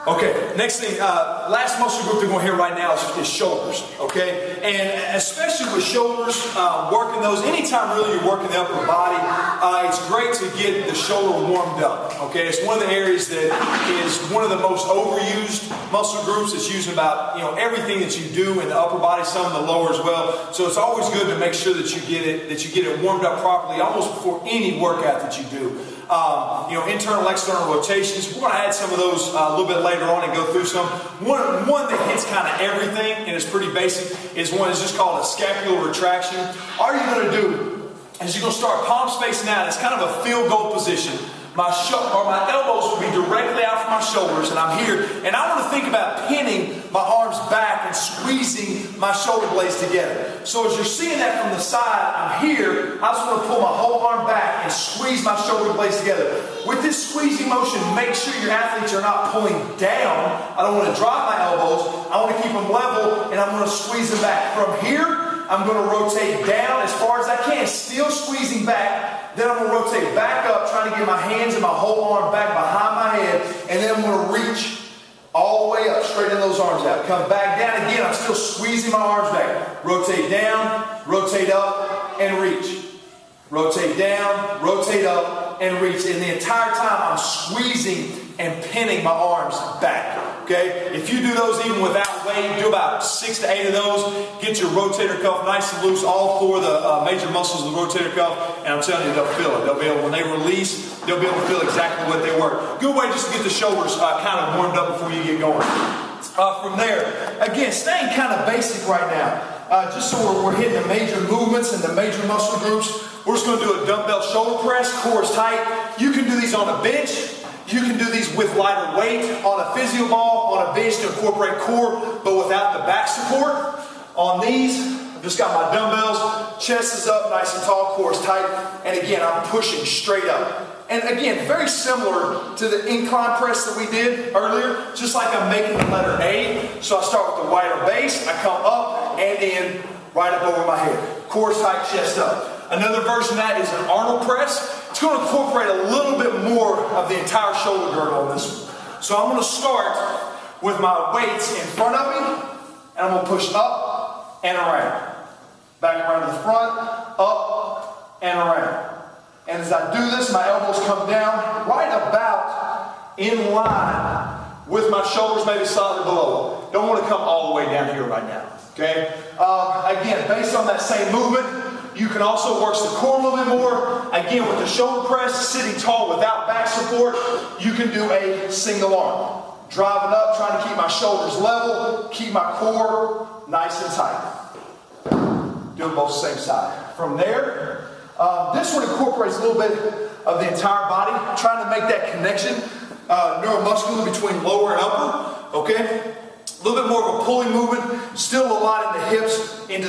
Okay, next thing, last muscle group they're going to hit right now is shoulders, okay? And especially with shoulders, working those, anytime really you're working the upper body, it's great to get the shoulder warmed up, okay? It's one of the areas that is one of the most overused muscle groups. It's used about, everything that you do in the upper body, some in the lower as well. So it's always good to make sure that you get it warmed up properly almost before any workout that you do. Internal, external rotations. We're going to add some of those a little bit later on and go through some. One that hits kind of everything and is pretty basic is one that's just called a scapular retraction. All you're going to do is you're going to start palms facing out. It's kind of a field goal position. My elbows will be directly out from my shoulders, and I'm here. And I want to think about pinning my arms back and squeezing my shoulder blades together. So as you're seeing that from the side, I'm here. I just want to pull my whole arm back and squeeze my shoulder blades together. With this squeezing motion, make sure your athletes are not pulling down. I don't want to drop my elbows. I want to keep them level, and I'm going to squeeze them back. From here, I'm going to rotate down as far as I can, still squeezing back. Then I'm going to rotate back up, trying to get my hands and my whole arm back behind my head. And then I'm going to reach all the way up, straighten those arms out. Come back down again. I'm still squeezing my arms back. Rotate down, rotate up, and reach. Rotate down, rotate up, and reach. And the entire time I'm squeezing and pinning my arms back. Okay? If you do those even without weight, do about 6 to 8 of those. Get your rotator cuff nice and loose, all 4 of the major muscles of the rotator cuff, and I'm telling you, they'll feel it. They'll be able, when they release, they'll be able to feel exactly what they work. Good way just to get the shoulders kind of warmed up before you get going. From there, again, staying kind of basic right now, just so we're hitting the major movements and the major muscle groups. We're just going to do a dumbbell shoulder press, core is tight. You can do these on a bench. You can do these with lighter weight on a physio ball, on a bench to incorporate core, but without the back support. On these, I've just got my dumbbells, chest is up, nice and tall, core is tight, and again, I'm pushing straight up. And again, very similar to the incline press that we did earlier, just like I'm making the letter A. So I start with the wider base, I come up and in, right up over my head. Core is tight, chest up. Another version of that is an Arnold press. It's going to incorporate a little bit more of the entire shoulder girdle on this one. So I'm going to start with my weights in front of me, and I'm going to push up and around. Back around to the front, up and around. And as I do this, my elbows come down right about in line with my shoulders maybe slightly below. Don't want to come all the way down here right now. Okay? Again, based on that same movement, you can also work the core a little bit more. Again, with the shoulder press, sitting tall without back support, you can do a single arm. Driving up, trying to keep my shoulders level, keep my core nice and tight. Doing both same side. From there, this one incorporates a little bit of the entire body, trying to make that connection, neuromuscular between lower and upper. Okay? A little bit more of a pulling movement, still a lot in the hips, into the